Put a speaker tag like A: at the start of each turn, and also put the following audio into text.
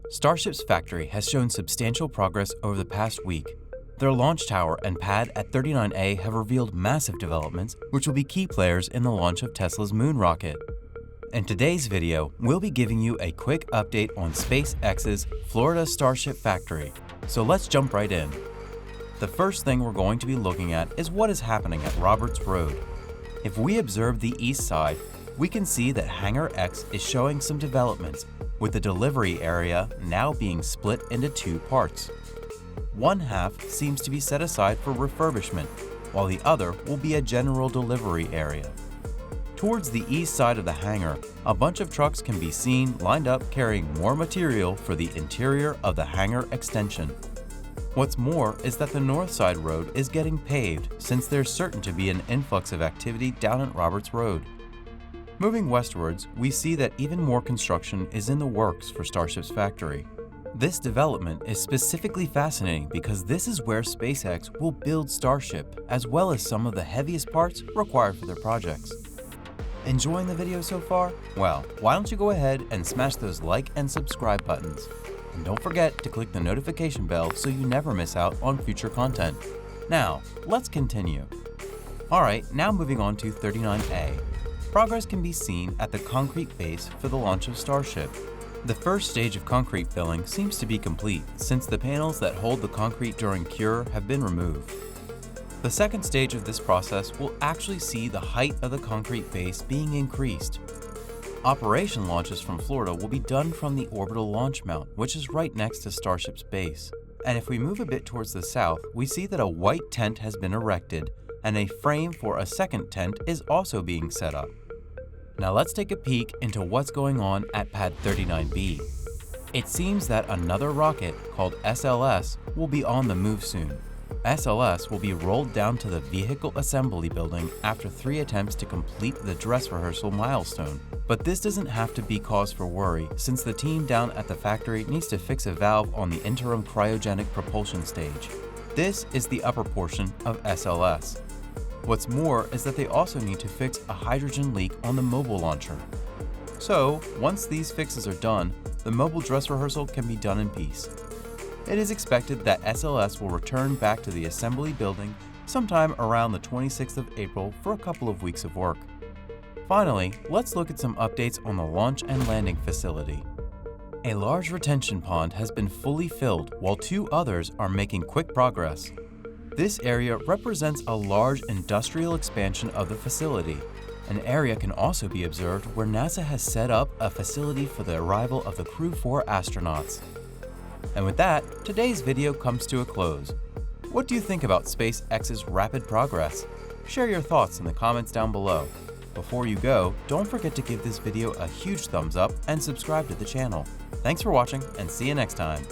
A: Starship's factory has shown substantial progress over the past week. Their launch tower and pad at 39A have revealed massive developments which will be key players in the launch of Tesla's moon rocket. In today's video, we'll be giving you a quick update on SpaceX's Florida Starship factory. So let's jump right in. The first thing we're going to be looking at is what is happening at Roberts Road. If we observe the east side, we can see that Hangar X is showing some developments, with the delivery area now being split into two parts. One half seems to be set aside for refurbishment, while the other will be a general delivery area. Towards the east side of the hangar, a bunch of trucks can be seen lined up carrying more material for the interior of the hangar extension. What's more is that the north side road is getting paved since there's certain to be an influx of activity down at Roberts Road. Moving westwards, we see that even more construction is in the works for Starship's factory. This development is specifically fascinating because this is where SpaceX will build Starship, as well as some of the heaviest parts required for their projects. Enjoying the video so far? Well, why don't you go ahead and smash those like and subscribe buttons. And don't forget to click the notification bell so you never miss out on future content. Now, let's continue. Alright, now moving on to 39A. Progress can be seen at the concrete base for the launch of Starship. The first stage of concrete filling seems to be complete since the panels that hold the concrete during cure have been removed. The second stage of this process will actually see the height of the concrete base being increased. Operation launches from Florida will be done from the orbital launch mount, which is right next to Starship's base. And if we move a bit towards the south, we see that a white tent has been erected and a frame for a second tent is also being set up. Now let's take a peek into what's going on at Pad 39B. It seems that another rocket called SLS will be on the move soon. SLS will be rolled down to the vehicle assembly building after 3 attempts to complete the dress rehearsal milestone. But this doesn't have to be cause for worry since the team down at the factory needs to fix a valve on the interim cryogenic propulsion stage. This is the upper portion of SLS. What's more is that they also need to fix a hydrogen leak on the mobile launcher. So, once these fixes are done, the mobile dress rehearsal can be done in peace. It is expected that SLS will return back to the assembly building sometime around the 26th of April for a couple of weeks of work. Finally, let's look at some updates on the launch and landing facility. A large retention pond has been fully filled while 2 others are making quick progress. This area represents a large industrial expansion of the facility. An area can also be observed where NASA has set up a facility for the arrival of the Crew 4 astronauts. And with that, today's video comes to a close. What do you think about SpaceX's rapid progress? Share your thoughts in the comments down below. Before you go, don't forget to give this video a huge thumbs up and subscribe to the channel. Thanks for watching and see you next time.